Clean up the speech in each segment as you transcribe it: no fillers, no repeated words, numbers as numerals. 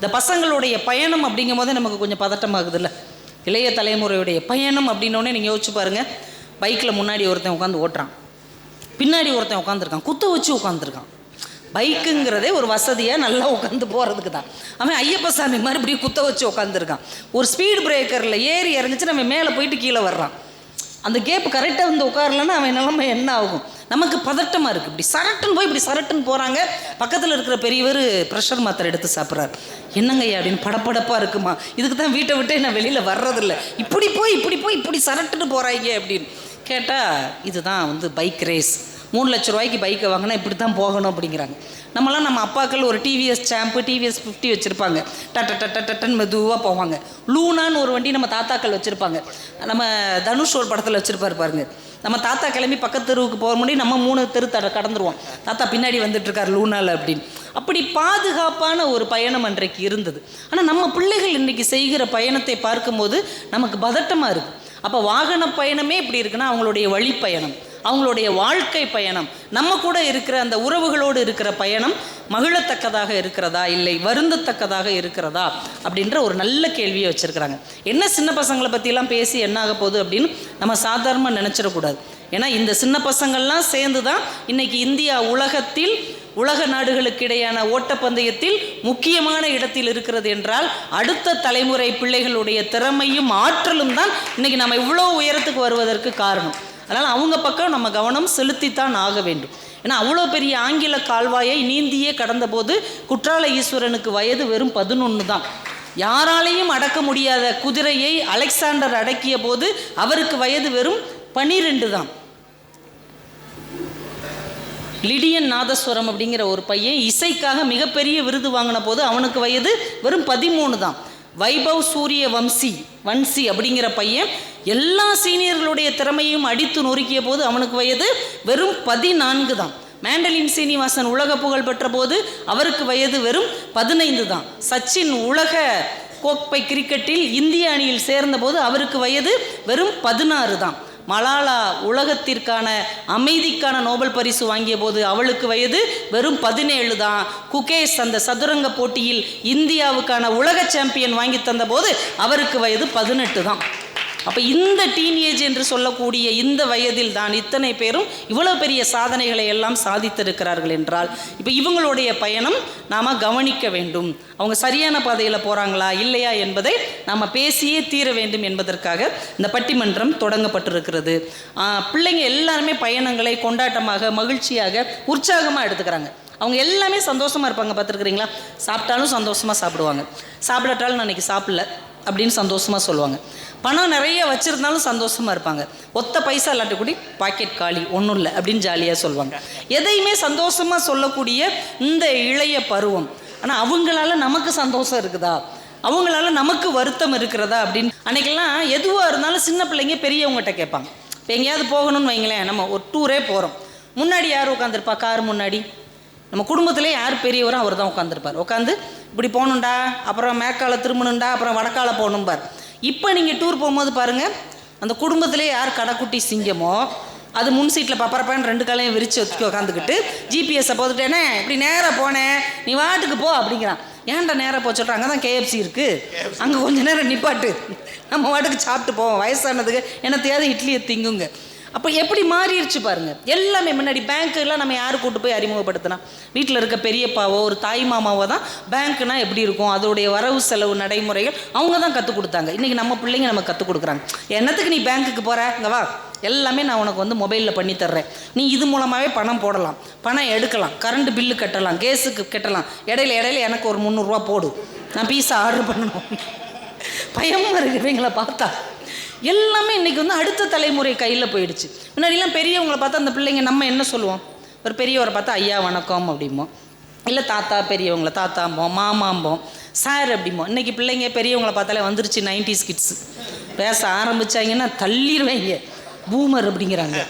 இந்த பசங்களுடைய பயணம் அப்படிங்கும் போதே நமக்கு கொஞ்சம் பதட்டமாகுதுல்ல. இளைய தலைமுறையுடைய பயணம் அப்படின்னோடனே நீங்கள் யோசிச்சு பாருங்கள். பைக்கில் முன்னாடி ஒருத்தன் உட்காந்து ஓட்டுறான், பின்னாடி ஒருத்தன் உட்காந்துருக்கான், குத்த வச்சு உட்காந்துருக்கான். பைக்குங்கிறதே ஒரு வசதியாக நல்லா உட்காந்து போகிறதுக்கு தான். அவன் ஐயப்ப சாமி மாதிரி இப்படி குத்த வச்சு உட்காந்துருக்கான். ஒரு ஸ்பீடு பிரேக்கரில் ஏறி இறங்கிச்சு நம்ம மேலே போயிட்டு கீழே வர்றான். அந்த கேப் கரெக்டாக வந்து உட்காரலன்னா அவன் நிலைமை என்ன ஆகும்? நமக்கு பதட்டமாக இருக்குது. இப்படி சரட்டுன்னு போய் இப்படி சரட்டுன்னு போகிறாங்க. பக்கத்தில் இருக்கிற பெரியவர் ப்ரெஷர் மாத்திரை எடுத்து சாப்பிட்றாரு. என்னங்கய்யா அப்படின்னு படப்படப்பாக இருக்குமா, இதுக்கு தான் வீட்டை விட்டே நான் வெளியில் வர்றதில்லை, இப்படி போய் இப்படி சரட்டுன்னு போகிறாங்க அப்படின்னு கேட்டால் இதுதான் வந்து பைக் ரேஸ். 3 லட்ச ரூபாய்க்கு பைக்கை வாங்கினா இப்படி தான் போகணும் அப்படிங்கிறாங்க. நம்மளாம் நம்ம அப்பாக்கள் ஒரு டிவிஎஸ் சாம்பு டிவிஎஸ் 50 வச்சுருப்பாங்க, டட்டன்னு மெதுவாக போவாங்க. லூனான்னு ஒரு வண்டி நம்ம தாத்தாக்கள் வச்சுருப்பாங்க. நம்ம தனுஷ் ஒரு படத்தில் வச்சுருப்பாரு பாருங்க. நம்ம தாத்தா கிளம்பி பக்கத்து தெருவுக்கு போக முடியும், நம்ம 3 தெரு கடந்துருவோம், தாத்தா பின்னாடி வந்துட்டுருக்கார் லூனாவில் அப்படின்னு. அப்படி பாதுகாப்பான ஒரு பயணம் அன்றைக்கு இருந்தது. ஆனால் நம்ம பிள்ளைகள் இன்றைக்கி செய்கிற பயணத்தை பார்க்கும்போது நமக்கு பதட்டமாக இருக்குது. அப்போ வாகன பயணமே இப்படி இருக்குன்னா அவங்களுடைய வழிப்பயணம், அவங்களுடைய வாழ்க்கை பயணம், நம்ம கூட இருக்கிற அந்த உறவுகளோடு இருக்கிற பயணம் மகிழத்தக்கதாக இருக்கிறதா, இல்லை வருந்தத்தக்கதாக இருக்கிறதா அப்படின்ற ஒரு நல்ல கேள்வியை வச்சுருக்கிறாங்க. என்ன சின்ன பசங்களை பற்றிலாம் பேசி என்ன ஆக போகுது அப்படின்னு நம்ம சாதாரணமாக நினச்சிடக்கூடாது. ஏன்னா இந்த சின்ன பசங்கள்லாம் சேர்ந்து தான் இன்றைக்கி இந்தியா உலகத்தில் உலக நாடுகளுக்கு இடையான ஓட்டப்பந்தயத்தில் முக்கியமான இடத்தில் இருக்கிறது என்றால் அடுத்த தலைமுறை பிள்ளைகளுடைய திறமையும் ஆற்றலும் தான் இன்றைக்கி நம்ம இவ்வளோ உயரத்துக்கு வருவதற்கு காரணம். அதனால் அவங்க பக்கம் நம்ம கவனம் செலுத்தித்தான் ஆக வேண்டும். ஏன்னா அவ்வளோ பெரிய ஆங்கில கால்வாயை நீந்தியே கடந்தபோது குற்றால ஈஸ்வரனுக்கு வயது வெறும் 11 தான். யாராலையும் அடக்க முடியாத குதிரையை அலெக்சாண்டர் அடக்கிய போது அவருக்கு வயது வெறும் 12 தான். லிடியன் நாதஸ்வரம் அப்படிங்கிற ஒரு பையன் இசைக்காக மிகப்பெரிய விருது வாங்கின போது அவனுக்கு வயது வெறும் 13 தான். வைபவ் சூரிய வன்சி அப்படிங்கிற பையன் எல்லா சீனியர்களுடைய திறமையும் அடித்து நொறுக்கிய போது அவனுக்கு வயது வெறும் 14 தான். மேண்டலின் சீனிவாசன் உலக புகழ் பெற்ற போது அவருக்கு வயது வெறும் 15 தான். சச்சின் உலக கோப்பை கிரிக்கெட்டில் இந்திய அணியில் சேர்ந்த போது அவருக்கு வயது வெறும் 16 தான். மலாலா உலகத்திற்கான அமைதிக்கான நோபல் பரிசு வாங்கிய போது அவளுக்கு வயது வெறும் 17 தான். குகேஷ் அந்த சதுரங்க போட்டியில் இந்தியாவுக்கான உலக சாம்பியன் வாங்கி தந்த போது அவருக்கு வயது 18 தான். அப்போ இந்த டீனேஜ் என்று சொல்லக்கூடிய இந்த வயதில் தான் இத்தனை பேரும் இவ்வளோ பெரிய சாதனைகளை எல்லாம் சாதித்திருக்கிறார்கள் என்றால் இப்போ இவங்களுடைய பயணம் நாம் கவனிக்க வேண்டும். அவங்க சரியான பாதையில் போகிறாங்களா இல்லையா என்பதை நாம் பேசியே தீர வேண்டும் என்பதற்காக இந்த பட்டிமன்றம் தொடங்கப்பட்டிருக்கிறது. பிள்ளைங்க எல்லாருமே பயணங்களை கொண்டாட்டமாக மகிழ்ச்சியாக உற்சாகமாக எடுத்துக்கிறாங்க. அவங்க எல்லாமே சந்தோஷமாக இருப்பாங்க. பார்த்துருக்குறீங்களா? சாப்பிட்டாலும் சந்தோஷமாக சாப்பிடுவாங்க, சாப்பிடாட்டாலும் நான் இன்றைக்கி சாப்பிடல அப்படின்னு சந்தோஷமாக சொல்லுவாங்க. பணம் நிறைய வச்சுருந்தாலும் சந்தோஷமாக இருப்பாங்க. ஒத்த பைசா இல்லாட்டி கூடி பாக்கெட் காலி ஒன்றும் இல்லை அப்படின்னு ஜாலியாக சொல்லுவாங்க. எதையுமே சந்தோஷமாக சொல்லக்கூடிய இந்த இளைய பருவம். ஆனால் அவங்களால நமக்கு சந்தோஷம் இருக்குதா, அவங்களால நமக்கு வருத்தம் இருக்கிறதா அப்படின்னு அன்றைக்கெல்லாம் எதுவாக இருந்தாலும் சின்ன பிள்ளைங்க பெரியவங்ககிட்ட கேட்பாங்க. இப்போ எங்கேயாவது போகணும்னு வைங்களேன், நம்ம ஒரு டூரே போகிறோம், முன்னாடி யார் உட்காந்துருப்பா? கார் முன்னாடி நம்ம குடும்பத்திலே யார் பெரியவரோ அவர் தான் உட்காந்துருப்பார். உட்காந்து இப்படி போகணுண்டா, அப்புறம் மேற்கால திரும்பணுண்டா, அப்புறம் வடக்கால போகணும்பார். இப்போ நீங்கள் டூர் போகும்போது பாருங்கள், அந்த குடும்பத்திலே யார் கடைக்குட்டி சிங்கமோ அது முன் சீட்டில் பப்பரப்பான்னு 2 காலையும் விரித்து வச்சு உட்காந்துக்கிட்டு ஜிபிஎஸ்ஸை போட்டுட்டேனே இப்படி நேராக போனேன் நீ வாட்டுக்கு போ அப்படிங்கிறான். ஏன்டா நேராக போக சொல்கிறேன்? அங்கே தான் KFC இருக்குது, அங்கே கொஞ்சம் நேரம் நிப்பாட்டு, நம்ம வாட்டுக்கு சாப்பிட்டு போவோம், வயசானதுக்கு என்னத்தையாவது இட்லியை திங்குங்க. அப்போ எப்படி மாறிடுச்சு பாருங்கள். எல்லாமே முன்னாடி பேங்க்கெல்லாம் நம்ம யார் கூட்டு போய் அறிமுகப்படுத்தினா? வீட்டில் இருக்க பெரியப்பாவோ ஒரு தாய் மாமாவோ தான் பேங்க்குனா எப்படி இருக்கும், அதோடைய வரவு செலவு நடைமுறைகள் அவங்க தான் கற்றுக் கொடுத்தாங்க. இன்றைக்கி நம்ம பிள்ளைங்க நம்ம கற்றுக் கொடுக்குறாங்க. என்னத்துக்கு நீ பேங்க்குக்கு போகிற, இங்கே வா, எல்லாமே நான் உனக்கு வந்து மொபைலில் பண்ணி தர்றேன், நீ இது மூலமாகவே பணம் போடலாம், பணம் எடுக்கலாம், கரண்ட் பில்லு கட்டலாம், கேஸுக்கு கட்டலாம், இடையில எனக்கு ஒரு 300 ரூபா போடு, நான் பீஸா ஆர்டர் பண்ணணும். பயமாக இருக்குவீங்களா பார்த்தா? எல்லாமே இன்றைக்கி வந்து அடுத்த தலைமுறை கையில் போயிடுச்சு. முன்னாடிலாம் பெரியவங்களை பார்த்தா அந்த பிள்ளைங்க நம்ம என்ன சொல்லுவோம்? ஒரு பெரியவரை பார்த்தா ஐயா வணக்கம் அப்படிம்போம், இல்லை தாத்தா பெரியவங்களை தாத்தாம்போம், மாமாம்போம், சார் அப்படிம்போம். இன்றைக்கி பிள்ளைங்க பெரியவங்களை பார்த்தாலே வந்துருச்சு 90s கிட்ஸு. பேச ஆரம்பித்தாங்கன்னா தள்ளிடுவாங்க, பூமர் அப்படிங்கிறாங்க.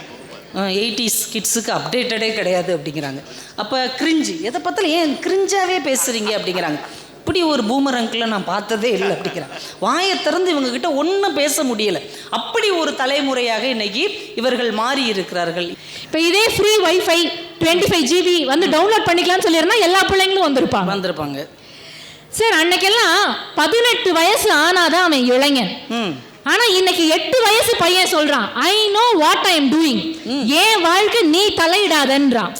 80s கிட்ஸுக்கு அப்டேட்டடே கிடையாது அப்படிங்கிறாங்க. அப்போ கிரிஞ்சு, எதை பார்த்தாலும் ஏன் கிரிஞ்சாகவே பேசுகிறீங்க அப்படிங்கிறாங்க. இப்படி ஒரு பூமர் அங்கிளை நான் பார்த்ததே இல்லை அப்படிங்கிறாங்க. வாயை திறந்து இவங்ககிட்ட ஒன்றும் பேச முடியலை. அப்படி ஒரு தலைமுறையாக இன்னைக்கு இவர்கள் மாறி இருக்கிறார்கள். இப்போ இதே ஃப்ரீ வைஃபை 25 GB வந்து டவுன்லோட் பண்ணிக்கலாம்னு சொல்லிடுறா எல்லா பிள்ளைங்களும் வந்திருப்பாங்க. சார் அன்னைக்கெல்லாம் 18 வயசு ஆனாதான் அவன் இளைஞன். ஆனா இன்னைக்கு 8 வயசு பையன் சொல்றான், I know what I am doing, ஏன் வாழ்க்கை நீ தலையிடாதன்றான்.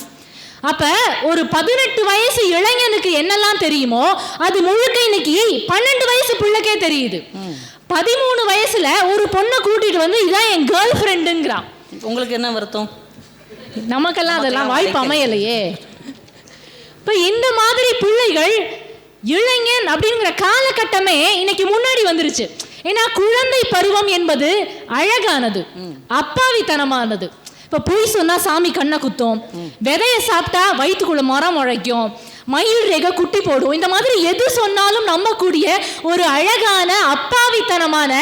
அப்ப ஒரு 18 வயசு இளைஞனுக்கு என்னெல்லாம் தெரியுமோ அது முழுக்க இன்னைக்கு 12 வயசு பிள்ளைக்கே தெரியுது. 13 வயசுல ஒரு பொண்ணை கூட்டிட்டு வந்து இதான் என் கேர்ள் ஃப்ரெண்டுங்கிறான். உங்களுக்கு என்ன வருத்தம்? நமக்கெல்லாம் அதெல்லாம் வாய்ப்பு அமையலையே. இப்ப இந்த மாதிரி பிள்ளைகள் இளைஞன் அப்படிங்கிற காலகட்டமே இன்னைக்கு முன்னாடி வந்துருச்சு. ஏன்னா குழந்தை பருவம் என்பது அழகானது, அப்பாவித்தனமானது. இப்ப பொய் சொன்னா சாமி கண்ணை குத்தும், விதைய சாப்பிட்டா வயிற்றுக்குள்ள மரம் முளைக்கும், மயில் ரேகை குட்டி போடும். இந்த மாதிரி எது சொன்னாலும் நம்பக்கூடிய ஒரு அழகான அப்பாவித்தனமான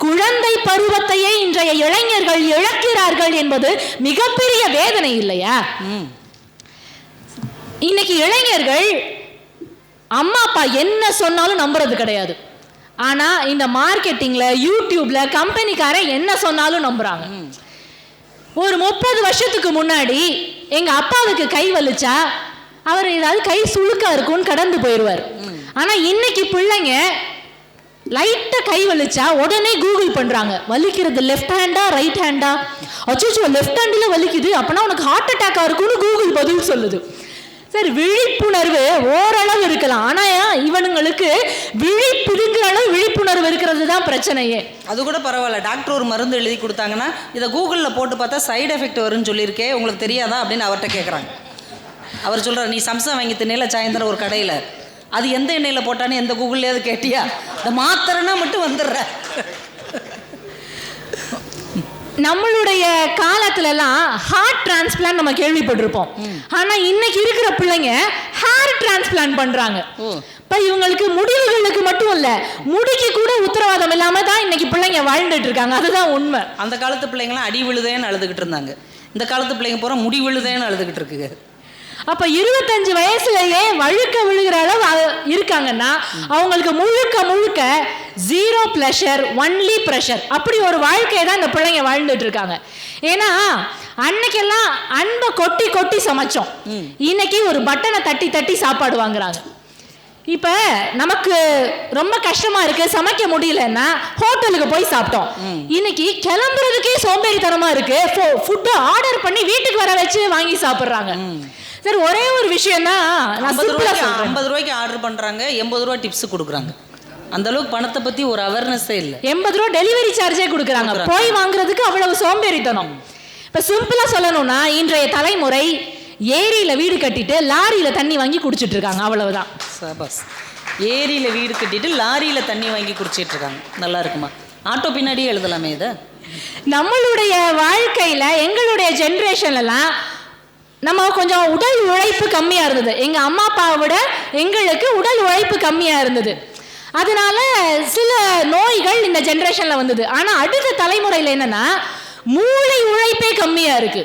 குழந்தை பருவத்தையே இன்றைய இளைஞர்கள் இழக்கிறார்கள் என்பது மிகப்பெரிய வேதனை இல்லையா? இன்னைக்கு இளைஞர்கள் அம்மா அப்பா என்ன சொன்னாலும் நம்புறது கிடையாது. ஆனா இந்த மார்க்கெட்டிங்ல, யூடியூப்ல கம்பெனிக்காரன் என்ன சொன்னாலும் நம்புறாங்க. ஒரு 30 வருஷத்துக்கு முன்னாடி எங்க அப்பாவுக்கு கை வலிச்சா அவர் ஏதாவது கை சுளுக்கா இருக்கும்னு கடந்து போயிடுவார். ஆனா இன்னைக்கு பிள்ளைங்க லைட்டா கை வலிச்சா உடனே கூகுள் பண்றாங்க, வலிக்கிறது லெஃப்ட் ஹேண்டா ரைட் ஹேண்டா, அச்சோ லெஃப்ட் ஹேண்ட்ல வலிக்குது அப்படின்னா உனக்கு ஹார்ட் அட்டாக்கா இருக்கும்னு கூகுள் பதில் சொல்லுது. சரி, விழிப்புணர்வு ஓரளவு இருக்கலாம், ஆனா இவனுங்களுக்கு விழிப்புங்கிற அளவு விழிப்புணர்வு இருக்கிறது தான் பிரச்சனையே. அது கூட பரவாயில்ல, டாக்டர் ஒரு மருந்து எழுதி கொடுத்தாங்கன்னா இதை கூகுளில் போட்டு பார்த்தா சைடு எஃபெக்ட் வரும்னு சொல்லியிருக்கேன், உங்களுக்கு தெரியாதா அப்படின்னு அவர்கிட்ட கேட்குறாங்க. அவர் சொல்கிறார், நீ சம்சா வாங்கி தின்னையில சாயந்தரம் ஒரு கடையில், அது எந்த எண்ணெயில் போட்டான்னு எந்த கூகுள்லேயாவது கேட்டியா? இந்த மாத்திரைனா மட்டும் வந்துடுற. நம்மளுடைய காலத்துலலாம் ஹார்ட் டிரான்ஸ்பிளான்ட் நம்ம கேள்விப்பட்டிருப்போம். ஆனா இன்னைக்கு இருக்கிற பிள்ளைங்க ஹேர் டிரான்ஸ்பிளான்ட் பண்றாங்க. இப்ப இவங்களுக்கு முடிவுகளுக்கு மட்டும் இல்ல, முடிக்கு கூட உத்தரவாதம் இல்லாம தான் இன்னைக்கு பிள்ளைங்க வாழ்ந்துட்டு இருக்காங்க. அதுதான் உண்மை. அந்த காலத்து பிள்ளைங்களாம் அடி விழுதேன்னு அழுதுகிட்டு இருந்தாங்க, இந்த காலத்து பிள்ளைங்க பூரா முடி விழுதேன்னு அழுதுகிட்டு இருக்குங்க. அப்ப 25 வயசுலயே வழுக்க விழுகிற அளவு இருக்காங்கன்னா அவங்களுக்கு முழுக்க முழுக்க 0 ப்ளஷர் ஒன்லி ப்ரெஷர், அப்படி ஒரு வாழ்க்கையை தான் இந்த பிள்ளைங்க வாழ்ந்துட்டு இருக்காங்க. ஏன்னா அன்னைக்கெல்லாம் அன்பை கொட்டி கொட்டி சமைச்சோம், இன்னைக்கு ஒரு பட்டனை தட்டி தட்டி சாப்பாடு வாங்குறாங்க. இப்ப நமக்கு ரொம்ப கஷ்டமா இருக்கு, சமைக்க முடியலன்னா ஹோட்டலுக்கு போய் சாப்பிட்டோம். இன்னைக்கு கிளம்புறதுக்கே சோம்பேறித்தனமா இருக்கு, ஃபுட்டு ஆர்டர் பண்ணி வீட்டுக்கு வர வச்சு வாங்கி சாப்பிடுறாங்க. சரி, ஒரே ஒரு விஷயம் தான், 50 ரூபாய்க்கு ஆர்டர் பண்றாங்க, 80 ரூபாய் டிப்ஸ் கொடுக்குறாங்க. அந்த அளவுக்கு பணத்தை பத்தி ஒரு அவேர்னஸே இல்லை. 80 ரூபாய் டெலிவரி சார்ஜே கொடுக்குறாங்க, போய் வாங்குறதுக்கு அவ்வளவு சோம்பேறித்தனம். இப்ப சிம்பிளா சொல்லணும்னா இன்றைய தலைமுறை ஏரியில வீடு கட்டிட்டு லாரியில தண்ணி வாங்கி குடிச்சிட்டு இருக்காங்க, அவ்வளவுதான். சபாஸ், ஏரியில வீடு கட்டிட்டு லாரியில தண்ணி வாங்கி குடிச்சிட்டு இருக்காங்க. நல்லா இருக்குமா? ஆட்டோ பின்னாடியே எழுதலாமே இதை. நம்மளுடைய வாழ்க்கையில எங்களுடைய ஜென்ரேஷன்லாம் நம்ம கொஞ்சம் உடல் உழைப்பு கம்மியா இருந்தது. எங்க அம்மா அப்பாவை விட எங்களுக்கு உடல் உழைப்பு கம்மியா இருந்தது. அதனால சில நோய்கள் இந்த ஜெனரேஷன்ல வந்தது. ஆனா அடுத்த தலைமுறையில என்னன்னா மூளை உழைப்பே கம்மியா இருக்கு.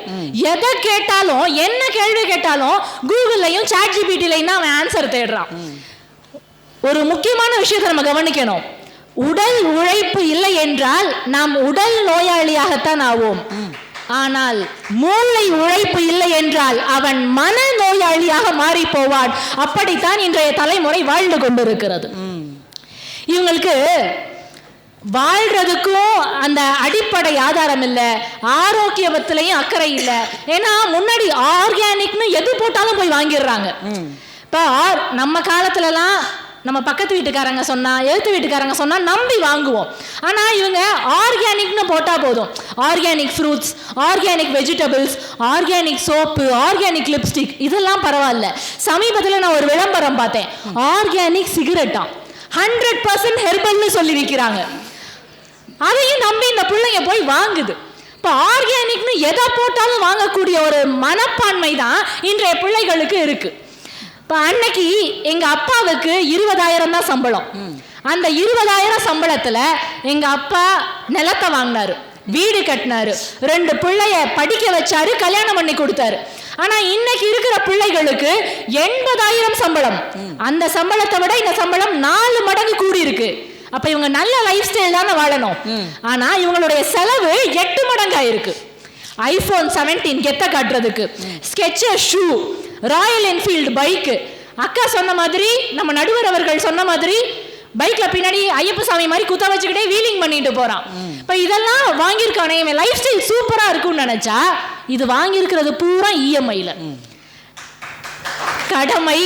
எதை கேட்டாலும், என்ன கேள்வி கேட்டாலும் கூகுள்லையும் சாட் ஜிபிடிலையும் தான் அவன் ஆன்சர் தேடுறான். ஒரு முக்கியமான விஷயத்தை நம்ம கவனிக்கணும், உடல் உழைப்பு இல்லை என்றால் நாம் உடல் நோயாளியாகத்தான் ஆவோம். ஆனால் மூளை உழைப்பு இல்லை என்றால் அவன் மன நோயாளியாக மாறி போவான். அப்படித்தான் இன்றைய தலைமுறை வாழ்ந்து கொண்டிருக்கிறது. இவங்களுக்கு வாழ்றதுக்கும் அந்த அடிப்படை ஆதாரம் இல்லை, ஆரோக்கியத்திலையும் அக்கறை இல்லை. ஏன்னா முன்னாடி ஆர்கானிக்னு எது போட்டாலும் போய் வாங்கிடுறாங்க. இப்போ நம்ம காலத்துலலாம் நம்ம பக்கத்து வீட்டுக்காரங்க சொன்னா, எழுத்து வீட்டுக்காரங்க சொன்னா நம்பி வாங்குவோம். ஆனா இவங்க ஆர்கானிக்னு போட்டா போதும், organic fruits, organic vegetables, organic soap, organic lipstick, இதெல்லாம் பரவாயில்ல. சமீபத்தில் நான் ஒரு விளம்பரம் பார்த்தேன், ஆர்கானிக் சிகரெட்டா 100% ஹெர்பல்னு சொல்லி விற்கிறாங்க. அதையும் நம்பி இந்த பிள்ளைங்க போய் வாங்குது. இப்போ ஆர்கானிக்னு எதை போட்டாலும் வாங்கக்கூடிய ஒரு மனப்பான்மை தான் இன்றைய பிள்ளைகளுக்கு இருக்கு. இப்போ அன்னைக்கு எங்க அப்பாவுக்கு 20,000 தான் சம்பளம். அந்த 20,000 சம்பளத்துல எங்க அப்பா நிலத்தை வாங்கினாரு, வீடு கட்டினாரு, 2 பிள்ளைய படிக்க வச்சாரு, கல்யாணம் பண்ணி கொடுத்தாரு. ஆனா இன்னைக்கு இருக்கிற பிள்ளைகளுக்கு 80,000 சம்பளம். அந்த சம்பளத்தை விட இந்த சம்பளம் 4 மடங்கு கூடி இருக்கு. அப்ப இவங்க நல்ல லைஃப் ஸ்டைல் தானே வாழணும், ஆனா இவங்களுடைய செலவு 8 மடங்கா இருக்கு. ஐபோன் 17 கெத்த காட்டுறதுக்கு, sketcher shoe, Royal Enfield bike, அக்கா சொன்ன மாதிரி, நம்ம நடுவர் அவர்கள் சொன்ன மாதிரி பைக்ல பின்னாடி ஐயப்ப சாமி மாதிரி குத்த வச்சுக்கிட்டே வீலிங் பண்ணிட்டு போறான். இப்ப இதெல்லாம் வாங்கியிருக்கானே, இவன் லைஃப் ஸ்டைல் சூப்பரா இருக்கும்னு நினைச்சா இது வாங்கியிருக்கிறது பூரா இஎம்ஐல. கடமை,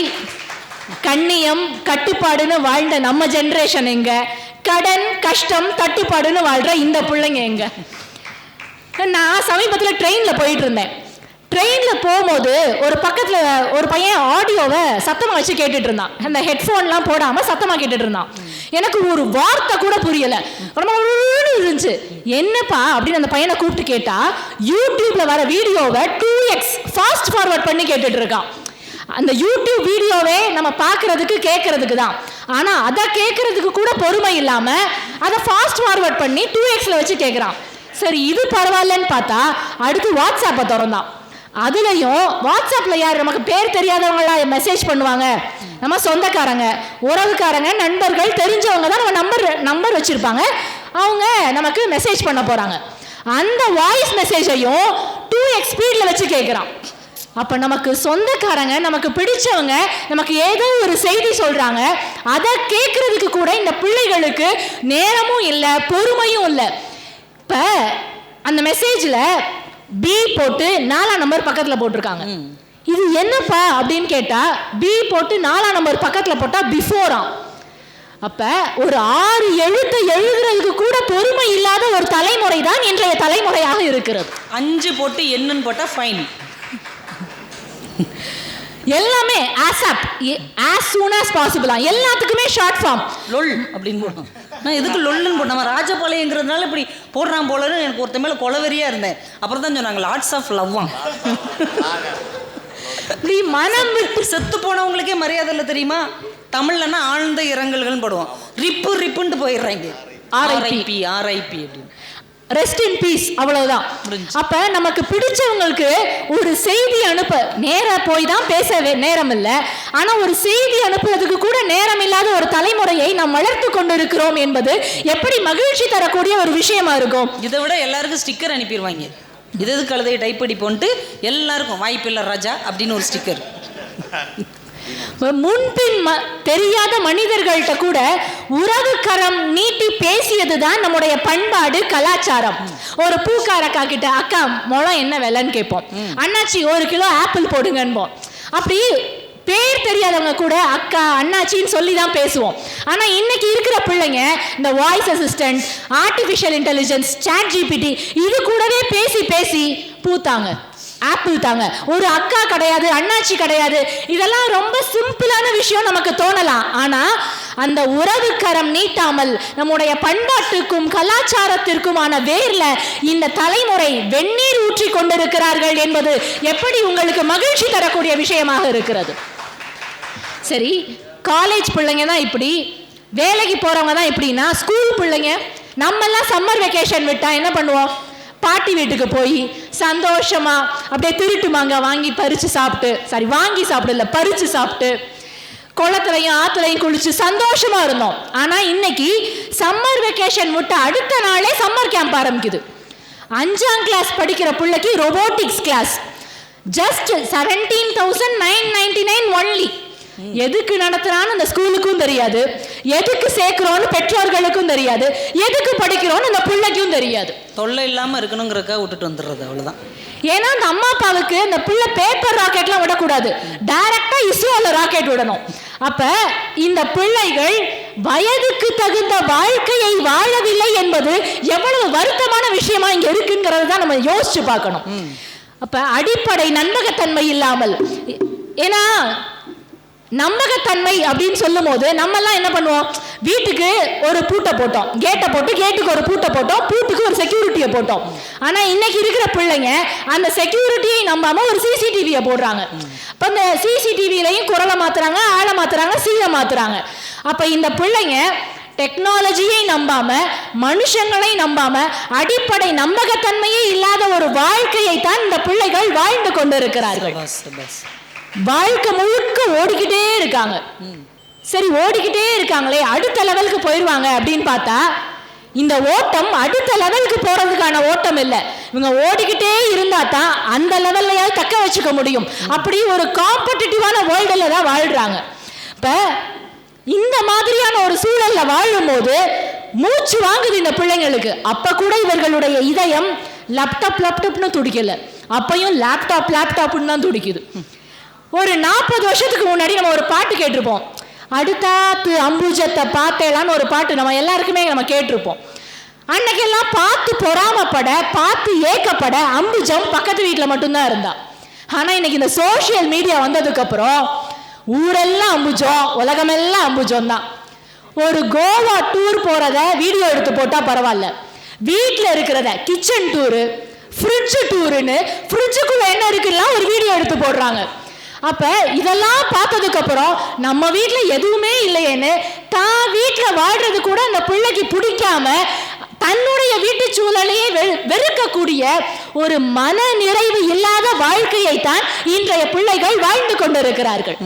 கண்ணியம், கட்டுப்பாடுன்னு வாழ்ந்த நம்ம ஜெனரேஷன் எங்க? கடன், கஷ்டம், தட்டுப்பாடுன்னு வாழ்ற இந்த பிள்ளைங்க எங்க? நான் சமீபத்தில் ட்ரெயின்ல போயிட்டு இருந்தேன். ட்ரெயின்ல போகும்போது ஒரு பக்கத்துல ஒரு பையன் ஆடியோவை சத்தமா வச்சு கேட்டுட்டு இருந்தான். அந்த ஹெட்ஃபோன்லாம் போடாம சத்தமா கேட்டுட்டு இருந்தான். எனக்கு ஒரு வார்த்தை கூட புரியல, இருந்துச்சு. என்னப்பா அப்படின்னு அந்த பையனை கூப்பிட்டு கேட்டா, யூடியூப்ல வர வீடியோவை 2x ஃபாஸ்ட் ஃபார்வர்ட் பண்ணி கேட்டுட்டு இருக்கான். அந்த யூடியூப் வீடியோவே நம்ம பார்க்கறதுக்கு கேட்கறதுக்கு தான், ஆனா அதை கேட்கறதுக்கு கூட பொறுமை இல்லாம அதை ஃபாஸ்ட் ஃபார்வர்ட் பண்ணி 2xல வச்சு கேட்கறான். சரி, இது பரவாயில்லன்னு பார்த்தா அடுத்து வாட்ஸ்அப்பை திறந்தான். அதுலயும் வாட்ஸ்அப்ல யார் நமக்கு பேர் தெரியாதவங்களா மெசேஜ் பண்ணுவாங்க? நம்ம சொந்தக்காரங்க, உறவுக்காரங்க, நண்பர்கள், தெரிஞ்சவங்க தான் நம்ம நம்பர் வச்சிருப்பாங்க. அவங்க நமக்கு மெசேஜ் பண்ண போறாங்க. அந்த வாய்ஸ் மெசேஜையும் 2x ஸ்பீட்ல வச்சு கேட்கிறான். அப்ப நமக்கு சொந்தக்காரங்க, நமக்கு பிடிச்சவங்க நமக்கு ஏதோ ஒரு செய்தி சொல்றாங்க, அதை கேட்கறதுக்கு கூட இந்த பிள்ளைகளுக்கு நேரமும் இல்லை, பொறுமையும் இல்லை. இப்ப அந்த மெசேஜ்ல பி போட்டு 4ஆம் நம்பர் பக்கத்துல போட்டிருக்காங்க. இது என்னப்பா அப்படின்னு கேட்டா, பி போட்டு 4ஆம் நம்பர் பக்கத்துல போட்டா பிஃபோரா. அப்ப ஒரு 6 எழுத்தை எழுதுறதுக்கு கூட பொறுமை இல்லாத ஒரு தலைமுறை தான் இன்றைய தலைமுறையாக இருக்கிறது. 5 போட்டு என்னன்னு போட்டா ஃபைன். எல்லாமே ASAP, as soon as possible. எல்லாத்துக்குமே ஷார்ட் ஃபார்ம் லொல் அப்படின்னு போட்டோம். நான் எதுக்கு லொல்லுன்னு போட்டேன்? நம்ம ராஜபாளையங்கிறதுனால இப்படி போடுறான் போலன்னு எனக்கு ஒருத்த மேலே கொலவெறியா இருந்தேன். அப்புறம் தான் சொன்னாங்க லாட்ஸ் ஆஃப் லவ்வான். நீ மனம் விட்டு செத்து போனவங்களுக்கே மரியாதை இல்லை தெரியுமா? தமிழ்லன்னா ஆழ்ந்த இரங்கல்கள்னு போடுவோம். ரிப்பு ரிப்புன்ட்டு போயிடுறாங்க. RIP RIP அப்படின்னு. ரெஸ்ட் இன் பீஸ், அவ்வளவுதான். அப்ப நமக்கு பிடிச்சவங்களுக்கு ஒரு செய்தி அனுப்ப நேரா போய் தான் பேச நேரம் இல்லை, ஆனா ஒரு செய்தி அனுப்புறதுக்கு கூட நேரம் இல்லாத ஒரு தலைமுறையை நாம் வளர்த்து கொண்டிருக்கிறோம் என்பது எப்படி மகிழ்ச்சி தரக்கூடிய ஒரு விஷயமா இருக்கும். இதை விட எல்லாருக்கும் ஸ்டிக்கர் அனுப்பிடுவாங்க. இது எதுக்கு கழுதையை டைப் அடி போன்ட்டு எல்லாருக்கும் வாய்ப்பில்லை ராஜா அப்படின்னு ஒரு ஸ்டிக்கர். முன்பின் தெரியாத மனிதர்கள்ட்ட கூட உறவு கரம் நீட்டி பேசியதுதான் நம்முடைய பண்பாடு, கலாச்சாரம். ஒரு பூக்காரக்கா கிட்ட அக்கா முளம் என்ன விலைன்னு கேட்போம், அண்ணாச்சி 1 கிலோ ஆப்பிள் போடுங்கன்போம். அப்படி பேர் தெரியாதவங்க கூட அக்கா அண்ணாச்சின்னு சொல்லி தான் பேசுவோம். ஆனா இன்னைக்கு இருக்கிற பிள்ளைங்க இந்த voice assistant, artificial intelligence, chat GPT இது கூடவே பேசி பேசி பூத்தாங்க. ஆப்பிள் தாங்க, ஒரு அக்கா கிடையாது, அண்ணாச்சி கிடையாது. இதெல்லாம் ரொம்ப சிம்பிளான விஷயம் நமக்கு தோணலாம். ஆனா அந்த உறவு கரம் நீட்டாமல் நம்முடைய பண்பாட்டுக்கும் கலாச்சாரத்திற்குமான வேர்ல இந்த தலைமுறை வெந்நீர் ஊற்றி கொண்டிருக்கிறார்கள் என்பது எப்படி உங்களுக்கு மகிழ்ச்சி தரக்கூடிய விஷயமாக இருக்கிறது. சரி, காலேஜ் பிள்ளைங்க தான் இப்படி, வேலைக்கு போறவங்க தான் இப்படின்னா, ஸ்கூல் பிள்ளைங்க நம்ம எல்லாம் சம்மர் வெக்கேஷன் விட்டா என்ன பண்ணுவோம்? பாட்டி வீட்டுக்கு போய் சந்தோஷமா அப்படியே திருட்டுமாங்க வாங்கி பறிச்சு சாப்பிட்டு, வாங்கி சாப்பிடல பறிச்சு சாப்பிட்டு, குளத்துலையும் ஆத்துலையும் குளிச்சு சந்தோஷமா இருந்தோம். ஆனா இன்னைக்கு சம்மர் வெக்கேஷன் விட்டு அடுத்த நாளே சம்மர் கேம்ப் ஆரம்பிக்குது. 5ஆம் கிளாஸ் படிக்கிற பிள்ளைக்கு ரோபோட்டிக்ஸ் கிளாஸ் ஜஸ்ட் 17,999 ஒன்லி. எதுக்கு நடத்துறான்னு அந்த ஸ்கூலுக்கும் தெரியாது, எதுக்கு சேர்க்கிறோன்னு பெற்றோர்களுக்கும் தெரியாது, எதுக்கு படிக்கிறோன்னு அந்த பிள்ளைக்கும் தெரியாது. தொல்லை இல்லாம இருக்கணுங்கிறக்கா விட்டுட்டு வந்துடுறது, அவ்வளவுதான். ஏன்னா அந்த அம்மா அப்பாவுக்கு இந்த பிள்ளை பேப்பர் ராக்கெட்லாம் விடக்கூடாது, டைரக்டா இஸ்ரோல ராக்கெட் விடணும். அப்ப இந்த பிள்ளைகள் வயதுக்கு தகுந்த வாழ்க்கையை வாழவில்லை என்பது எவ்வளவு வருத்தமான விஷயமா இங்க இருக்குங்கிறது தான் நம்ம யோசிச்சு பார்க்கணும். அப்ப அடிப்படை நம்பகத்தன்மை இல்லாமல், ஏன்னா நம்பகத்தன்மை அப்படின்னு சொல்லும் போது நம்ம எல்லாம் என்ன பண்ணுவோம்? வீட்டுக்கு ஒரு பூட்டை போட்டோம், கேட்டை போட்டு, கேட்டுக்கு ஒரு பூட்டை போட்டோம், பூட்டுக்கு ஒரு செக்யூரிட்டியை போட்டோம். ஆனா இன்னைக்கு இருக்கிற பிள்ளைங்க அந்த செக்யூரிட்டியை நம்பாம ஒரு சிசிடிவியை போடுறாங்க. அப்ப அந்த சிசிடிவிலையும் குரலை மாத்துறாங்க, ஆளை மாத்துறாங்க, சீலை மாத்துறாங்க. அப்ப இந்த பிள்ளைங்க டெக்னாலஜியை நம்பாம, மனுஷங்களை நம்பாம, அடிப்படை நம்பகத்தன்மையே இல்லாத ஒரு வாழ்க்கையை தான் இந்த பிள்ளைகள் வாழ்ந்து கொண்டிருக்கிறார்கள். வாழ்க்கை முழுக்க ஓடிக்கிட்டே இருக்காங்க. சரி, ஓடிக்கிட்டே இருக்காங்களே, அடுத்த லெவலுக்கு போயிடுவாங்க அப்படின்னு பார்த்தா இந்த ஓட்டம் அடுத்த லெவலுக்கு போறதுக்கான ஓட்டம் இல்லை. இவங்க ஓடிக்கிட்டே இருந்தா தான் அந்த லெவல்லையாவது தக்க வச்சுக்க முடியும். அப்படி ஒரு காம்படிட்டிவான வேர்ல்டுல தான் வாழ்றாங்க. இப்ப இந்த மாதிரியான ஒரு சூழல்ல வாழும் போது மூச்சு வாங்குது இந்த பிள்ளைங்களுக்கு. அப்ப கூட இவர்களுடைய இதயம் லேப்டாப்னு துடிக்கல, அப்பையும் லேப்டாப்னு தான் துடிக்குது. ஒரு 40 வருஷத்துக்கு முன்னாடி நம்ம ஒரு பாட்டு கேட்டிருப்போம், அடுத்தாத்து அம்புஜத்தை பார்த்தேலான்னு ஒரு பாட்டு நம்ம எல்லாருக்குமே நம்ம கேட்டிருப்போம். அன்னைக்கெல்லாம் பார்த்து பொறாமப்பட, பார்த்து ஏக்கப்பட அம்புஜம் பக்கத்து வீட்டில் மட்டும்தான் இருந்தா. ஆனால் இன்னைக்கு இந்த சோசியல் மீடியா வந்ததுக்கு அப்புறம் ஊரெல்லாம் அம்புஜம், உலகமெல்லாம் அம்புஜம் தான். ஒரு கோவா டூர் போறத வீடியோ எடுத்து போட்டா பரவாயில்ல, வீட்டில் இருக்கிறத கிச்சன் டூரு, ஃப்ரிட்ஜ் டூருன்னு ஃப்ரிட்ஜுக்குள்ள என்ன இருக்குன்னா ஒரு வீடியோ எடுத்து போடுறாங்க. அப்ப இதெல்லாம் பார்த்ததுக்கு அப்புறம் நம்ம வீட்டுல எதுவுமே இல்லையேன்னு தான் வீட்டுல வாழ்றது கூட அந்த பிள்ளைக்கு பிடிக்காம தன்னுடைய வீட்டு சூழலையே வெறுக்கக்கூடிய ஒரு மன நிறைவு இல்லாத வாழ்க்கையை தான் இன்றைய பிள்ளைகள் வாழ்ந்து கொண்டிருக்கிறார்கள்.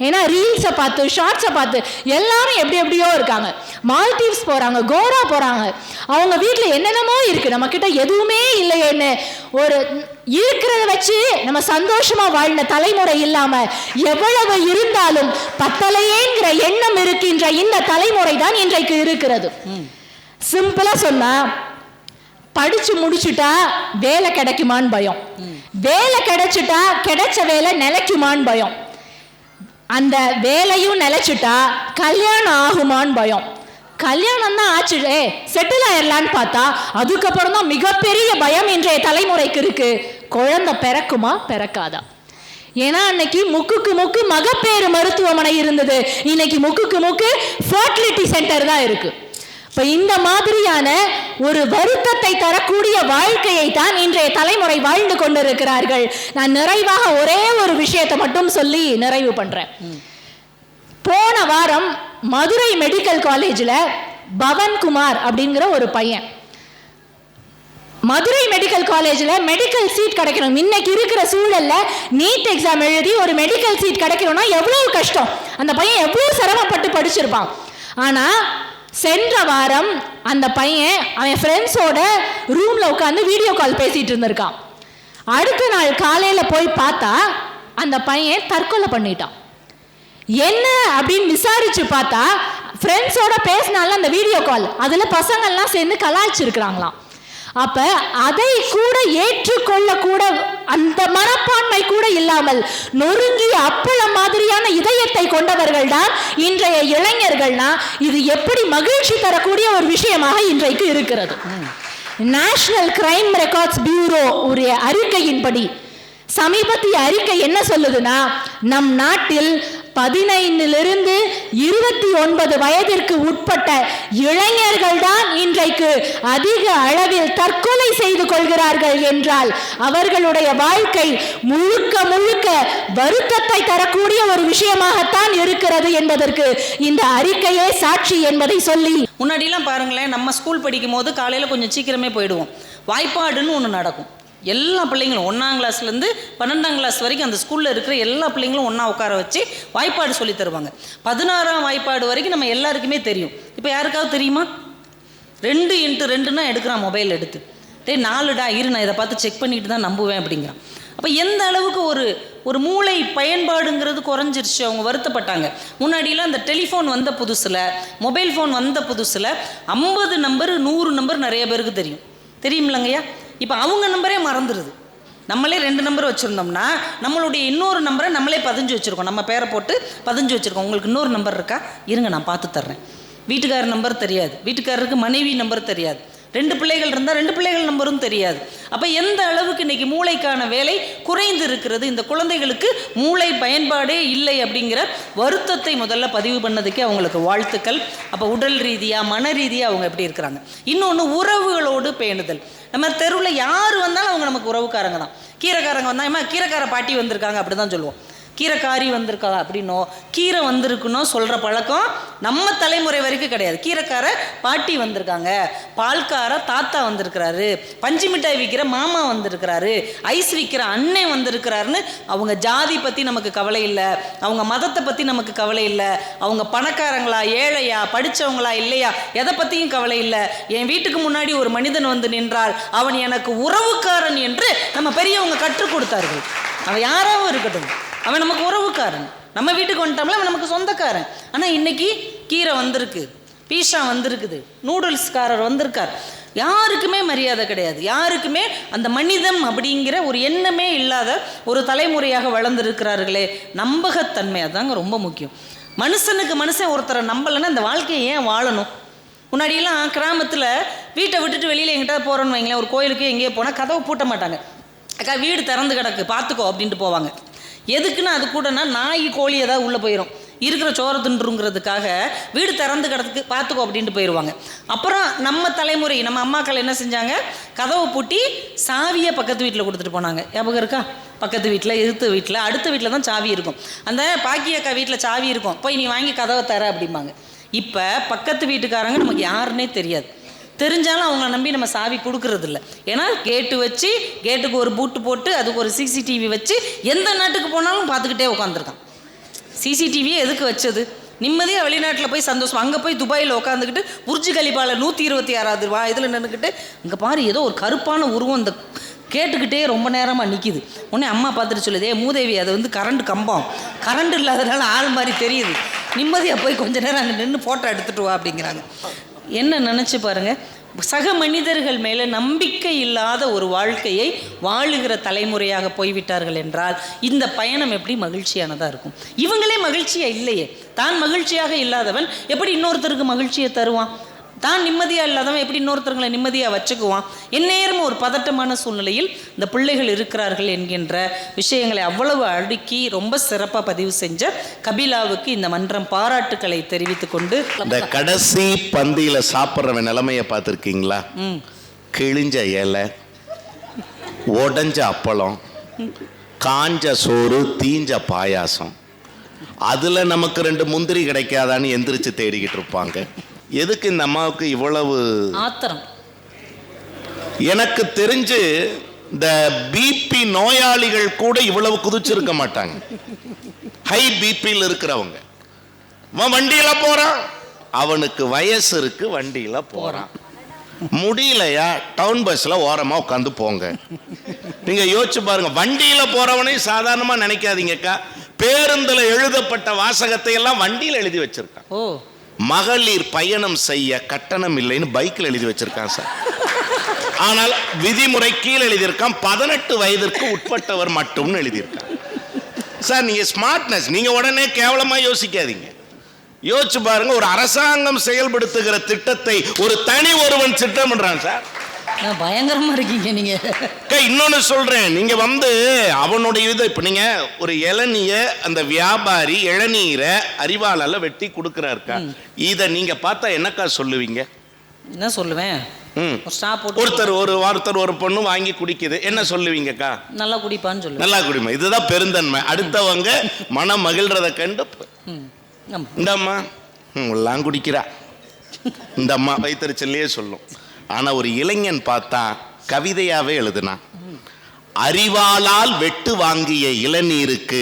ஏன்னா ரீல்ஸை பார்த்து, ஷார்ட்ஸை பார்த்து எல்லாரும் எப்படி எப்படியோ இருக்காங்க. மால்தீவ்ஸ் போறாங்க, கோவா போறாங்க, அவங்க வீட்டில் என்னென்னமோ இருக்கு, நம்ம கிட்ட எதுவுமே இல்லையேன்னு ஒரு இருக்கிறத வச்சு நம்ம சந்தோஷமா வாழ்ந்த தலைமுறை இல்லாம எவ்வளவு இருந்தாலும் பத்தலையேங்கிற எண்ணம் இருக்கின்ற இந்த தலைமுறை தான் இன்றைக்கு இருக்கிறது. சிம்பிளா சொன்னா, படிச்சு முடிச்சுட்டா வேலை கிடைக்குமான்னு பயம், வேலை கிடைச்சிட்டா கிடைச்ச வேலை நிலைக்குமான்னு பயம், அந்த வேலையும் நிலைச்சிட்டா கல்யாணம் ஆகுமான்னு பயம், கல்யாணம் தான் ஆச்சு செட்டில் ஆயிடலான்னு பார்த்தா அதுக்கப்புறம் தான் மிகப்பெரிய பயம் இன்றைய தலைமுறைக்கு இருக்கு, குழந்தை பிறக்குமா பிறக்காதா. ஏன்னா அன்னைக்கு முக்குக்கு முக்கு மகப்பேறு மருத்துவமனை இருந்தது, இன்னைக்கு முக்குக்கு முக்கு ஃபர்டிலிட்டி சென்டர் தான் இருக்கு. இப்ப இந்த மாதிரியான ஒரு வருத்தத்தை தரக்கூடிய வாழ்க்கையை தான் இன்றைய தலைமுறை வாழ்ந்து கொண்டிருக்கிறார்கள். நான் நிறைவாக ஒரே ஒரு விஷயத்தை மட்டும் சொல்லி நிறைவு பண்றேன். போன வாரம் மதுரை மெடிக்கல் காலேஜில் பவன்குமார் அப்படிங்கிற ஒரு பையன், மதுரை மெடிக்கல் காலேஜில் மெடிக்கல் சீட் கிடைக்கணும். இன்னைக்கு இருக்கிற சூழல்ல நீட் எக்ஸாம் எழுதி ஒரு மெடிக்கல் சீட் கிடைக்கணும்னா எவ்வளவு கஷ்டம், அந்த பையன் எவ்வளவு சிரமப்பட்டு படிச்சிருப்பான். ஆனா சென்ற வாரம் அந்த பையன் அவன் ஃப்ரெண்ட்ஸோட ரூம்ல உட்காந்து வீடியோ கால் பேசிட்டு இருந்திருக்கான். அடுத்த நாள் காலையில போய் பார்த்தா அந்த பையன் தற்கொலை பண்ணிட்டான். என்ன அப்படின்னு விசாரிச்சு பார்த்தா ஃப்ரெண்ட்ஸோட பேசினால அந்த வீடியோ கால், அதுல பசங்கள்லாம் சேர்ந்து கலாய்ச்சிருக்கிறாங்களாம். அப்ப அதை கூட ஏற்றுக்கொள்ள கூட அந்த மனப்பான்மை கூட இல்லாமல் நொறுங்கிய அப்பளம் மாதிரியான இதயத்தை கொண்டவர்கள் தான் இன்றைய இளைஞர்கள்னா இது எப்படி மகிழ்ச்சி தரக்கூடிய ஒரு விஷயமாக இன்றைக்கு இருக்கிறது. நேஷனல் கிரைம் ரெக்கார்ட்ஸ் பியூரோ உடைய அறிக்கையின்படி சமீபத்திய அறிக்கை என்ன சொல்லுதுன்னா, நம் நாட்டில் 15 to 29 வயதிற்கு உட்பட்ட இளைஞர்கள் தான் இன்றைக்கு அதிக அளவில் தற்கொலை செய்து கொள்கிறார்கள் என்றால் அவர்களுடைய வாழ்க்கை முழுக்க முழுக்க வருத்தத்தை தரக்கூடிய ஒரு விஷயமாகத்தான் இருக்கிறது என்பதற்கு இந்த அறிக்கையே சாட்சி என்பதை சொல்லி, முன்னாடிலாம் பாருங்களேன், நம்ம ஸ்கூல் படிக்கும் போது காலையில் கொஞ்சம் சீக்கிரமே போயிடுவோம். வாய்ப்பாடுன்னு ஒன்று நடக்கும். எல்லா பிள்ளைங்களும் 1ஆம் கிளாஸ்லேருந்து 12ஆம் கிளாஸ் வரைக்கும் அந்த ஸ்கூலில் இருக்கிற எல்லா பிள்ளைங்களும் ஒன்றா உட்கார வச்சு வாய்ப்பாடு சொல்லி தருவாங்க. 16ஆம் வாய்ப்பாடு வரைக்கும் நம்ம எல்லாருக்குமே தெரியும். இப்போ யாருக்காவது தெரியுமா? 2x2 எடுக்கிறான் மொபைல் எடுத்து, 4டா இரு நான் இதை பார்த்து செக் பண்ணிட்டு தான் நம்புவேன் அப்படிங்கிறான். அப்போ எந்த அளவுக்கு ஒரு மூளை பயன்பாடுங்கிறது குறைஞ்சிருச்சு. அவங்க வருத்தப்பட்டாங்க. முன்னாடியெல்லாம் அந்த டெலிஃபோன் வந்த புதுசில், மொபைல் ஃபோன் வந்த புதுசில் 50 நம்பர் 100 நம்பர் நிறைய பேருக்கு தெரியுமில்லங்கய்யா. இப்போ அவங்க நம்பரே மறந்துடுது. நம்மளே 2 நம்பர் வச்சுருந்தோம்னா நம்மளுடைய இன்னொரு நம்பரை நம்மளே பதிஞ்சு வச்சுருக்கோம், நம்ம பேரை போட்டு பதிஞ்சு வச்சுருக்கோம். உங்களுக்கு இன்னொரு நம்பர் இருக்கா, இருங்க நான் பார்த்து தர்றேன். வீட்டுக்காரர் நம்பர் தெரியாது, வீட்டுக்காரருக்கு மனைவி நம்பர் தெரியாது, 2 பிள்ளைகள் இருந்தால் 2 பிள்ளைகள் நம்பரும் தெரியாது. அப்போ எந்த அளவுக்கு இன்றைக்கி மூளைக்கான வேலை குறைந்து இருக்கிறது, இந்த குழந்தைகளுக்கு மூளை பயன்பாடே இல்லை அப்படிங்கிற வருத்தத்தை முதல்ல பதிவு பண்ணதுக்கே அவங்களுக்கு வாழ்த்துக்கள். அப்போ உடல் ரீதியாக மன ரீதியாக அவங்க எப்படி இருக்கிறாங்க. இன்னொன்று உறவுகளோடு பேணுதல். நம்ம தெருவில் யார் வந்தாலும் அவங்க நமக்கு உறவுக்காரங்க தான். கீரைக்காரங்க வந்தால் கீரைக்கார பாட்டி வந்திருக்காங்க அப்படி தான் சொல்லுவோம். கீரைக்காரி வந்திருக்கா அப்படின்னோ கீரை வந்திருக்குன்னோ சொல்கிற பழக்கம் நம்ம தலைமுறை வரைக்கும் கிடையாது. கீரைக்கார பாட்டி வந்திருக்காங்க, பால்கார தாத்தா வந்திருக்கிறாரு, பஞ்சு மிட்டாய் விற்கிற மாமா வந்திருக்கிறாரு, ஐஸ் விற்கிற அண்ணன் வந்திருக்கிறாருன்னு அவங்க ஜாதி பற்றி நமக்கு கவலை இல்லை, அவங்க மதத்தை பற்றி நமக்கு கவலை இல்லை, அவங்க பணக்காரங்களா ஏழையா படித்தவங்களா இல்லையா எதை பற்றியும் கவலை இல்லை. என் வீட்டுக்கு முன்னாடி ஒரு மனிதன் வந்து நின்றால் அவன் எனக்கு உறவுக்காரன் என்று நம்ம பெரியவங்க கற்றுக் கொடுத்தார்கள். அவன் யாராவும் இருக்கட்டும், அவன் நமக்கு உறவுக்காரன். நம்ம வீட்டுக்கு வந்துட்டோம்ல, அவன் நமக்கு சொந்தக்காரன். ஆனால் இன்னைக்கு கீரை வந்திருக்கு, பீஸா வந்திருக்குது, நூடுல்ஸ்காரர் வந்திருக்கார், யாருக்குமே மரியாதை கிடையாது. யாருக்குமே அந்த மனிதம் அப்படிங்கிற ஒரு எண்ணமே இல்லாத ஒரு தலைமுறையாக வளர்ந்துருக்கிறார்களே. நம்பகத்தன்மை அதாங்க ரொம்ப முக்கியம். மனுஷனுக்கு மனுஷன் ஒருத்தரை நம்பலைன்னா அந்த வாழ்க்கையை ஏன் வாழணும்? முன்னாடியெல்லாம் கிராமத்தில் வீட்டை விட்டுட்டு வெளியில் எங்கிட்ட போகிறோன்னு வைங்களேன், ஒரு கோயிலுக்கு எங்கேயோ போனால் கதவை பூட்ட மாட்டாங்க. அக்கா வீடு திறந்து கிடக்கு பார்த்துக்கோ அப்படின்ட்டு போவாங்க. எதுக்குன்னா அது கூடனா நாய் கோழி ஏதாவது உள்ளே போயிடும், இருக்கிற சோறு தின்றுங்கிறதுக்காக வீடு திறந்து கிடக்கு பார்த்துக்கோ அப்படின்ட்டு போயிடுவாங்க. அப்புறம் நம்ம தலைமுறை நம்ம அம்மாக்கள் என்ன செஞ்சாங்க, கதவை பூட்டி சாவியை பக்கத்து வீட்டில் கொடுத்துட்டு போனாங்க. ஞாபகம் இருக்கா? பக்கத்து வீட்டில், எதிர்த்து வீட்டில், அடுத்த வீட்டில் தான் சாவி இருக்கும். அந்த பாக்கியக்கா வீட்டில் சாவி இருக்கும், போய் நீ வாங்கி கதவை தர அப்படிம்பாங்க. இப்போ பக்கத்து வீட்டுக்காரங்க நமக்கு யாருன்னே தெரியாது. தெரிஞ்சாலும் அவங்கள நம்பி நம்ம சாவி கொடுக்கறதில்ல. ஏன்னா கேட்டு வச்சு, கேட்டுக்கு ஒரு பூட்டு போட்டு அதுக்கு ஒரு சிசிடிவி வச்சு எந்த நாட்டுக்கு போனாலும் பார்த்துக்கிட்டே உட்காந்துருக்கான். சிசிடிவியே எதுக்கு வச்சது? நிம்மதியாக வெளிநாட்டில் போய் சந்தோஷம். அங்கே போய் துபாயில் உட்காந்துக்கிட்டு புர்ஜ் கலிபாவில் 126வது இதில் நின்றுக்கிட்டு இங்கே பாரு ஏதோ ஒரு கருப்பான உருவம் இந்த கேட்டுக்கிட்டே ரொம்ப நேரமாக நிற்கிது. உடனே அம்மா பார்த்துட்டு சொல்லுதே, மூதேவி அது வந்து கரண்ட் கம்பம், கரண்ட் இல்லாதனால ஆள் மாதிரி தெரியுது, நிம்மதியாக போய் கொஞ்ச நேரம் அங்கே நின்று ஃபோட்டோ எடுத்துகிட்டு வா அப்படிங்கிறாங்க. என்ன நினச்சி பாருங்கள், சக மனிதர்கள் மேலே நம்பிக்கை இல்லாத ஒரு வாழ்க்கையை வாழுகிற தலைமுறையாக போய்விட்டார்கள் என்றால் இந்த பயணம் எப்படி மகிழ்ச்சியானதாக இருக்கும்? இவங்களே மகிழ்ச்சியாக இல்லையே, தான் மகிழ்ச்சியாக இல்லாதவன் எப்படி இன்னொருத்தருக்கு மகிழ்ச்சியை தருவான்? தான் நிம்மதியாக இல்லாதவன் எப்படி இன்னொருத்தருங்களை நிம்மதியாக வச்சுக்குவான்? எந்நேரமும் ஒரு பதட்டமான சூழ்நிலையில் இந்த பிள்ளைகள் இருக்கிறார்கள் என்கின்ற விஷயங்களை அவ்வளவு அடுக்கி ரொம்ப சிறப்பாக பதிவு செஞ்ச கபிலாவுக்கு இந்த மன்றம் பாராட்டுக்களை தெரிவித்து கொண்டு, இந்த கடைசி பந்தியில சாப்பிட்ற நிலைமையை பார்த்துருக்கீங்களா? கிழிஞ்ச இலை, உடஞ்ச அப்பளம், காஞ்ச சோறு, தீஞ்ச பாயாசம், அதில் நமக்கு 2 முந்திரி கிடைக்காதான்னு எந்திரிச்சு தேடிக்கிட்டு இருப்பாங்க. எதுக்கு இந்த அம்மாவுக்கு இவ்வளவு ஆத்திரம்? எனக்கு தெரிஞ்சு இந்த பிபி நோயாளிகள் கூட இவ்வளவு குதிச்சிருக்க மாட்டாங்க. ஹை பிபியில் இருக்கிறவங்க வண்டியில போறான், அவனுக்கு வயசு இருக்கு, வண்டியில போறான். முடியலையா டவுன் பஸ்ல ஓரமா உட்காந்து போங்க. நீங்க யோசிச்சு பாருங்க, வண்டியில போறவனை சாதாரணமா நினைக்காதீங்கக்கா. பேருந்துல எழுதப்பட்ட வாசகத்தை எல்லாம் வண்டியில எழுதி வச்சிருக்கான். மகளிர் பயணம் செய்ய கட்டணம் இல்லைன்னு பைக்கில் எழுதி வச்சிருக்கான் சார். ஆனால் விதிமுறை கீழே எழுதியிருக்கான் 18 வயதிற்கு உட்பட்டவர் மட்டும்னு எழுதியிருக்கான் சார். நீங்க ஸ்மார்ட்னஸ், நீங்க உடனே கேவலமா யோசிக்காதீங்க. யோசிச்சு பாருங்க, ஒரு அரசாங்கம் செயல்படுத்துகிற திட்டத்தை ஒரு தனி ஒருவன் திட்டமிடுறான் சார். பயங்கரமா இருக்கீங்க நீங்க. இன்னொன்னு சொல்றேன், நீங்க வந்து அவனுடைய இது, இப்ப நீங்க ஒரு இளநீய அந்த வியாபாரி இளநீரை அறிவாளால வெட்டி கொடுக்கிறாருக்கா, இத நீங்க பார்த்தா என்னக்கா சொல்லுவீங்க? என்ன சொல்லுவேன்? ஒருத்தர் ஒரு பொண்ணு வாங்கி குடிக்குது, என்ன சொல்லுவீங்கக்கா? நல்லா குடிப்பான்னு சொல்லுவேன். நல்லா குடிமா, இதுதான் பெருந்தன்மை. அடுத்தவங்க மனம் மகிழ்றத கண்டு இந்த அம்மா எல்லாம் குடிக்கிறா, இந்த அம்மா வைத்தறிச்சல்லையே சொல்லும். ஆனா ஒரு இளைஞன் பார்த்தா கவிதையாவே எழுதுனா, அறிவாளால் வெட்டு வாங்கிய இளநீருக்கு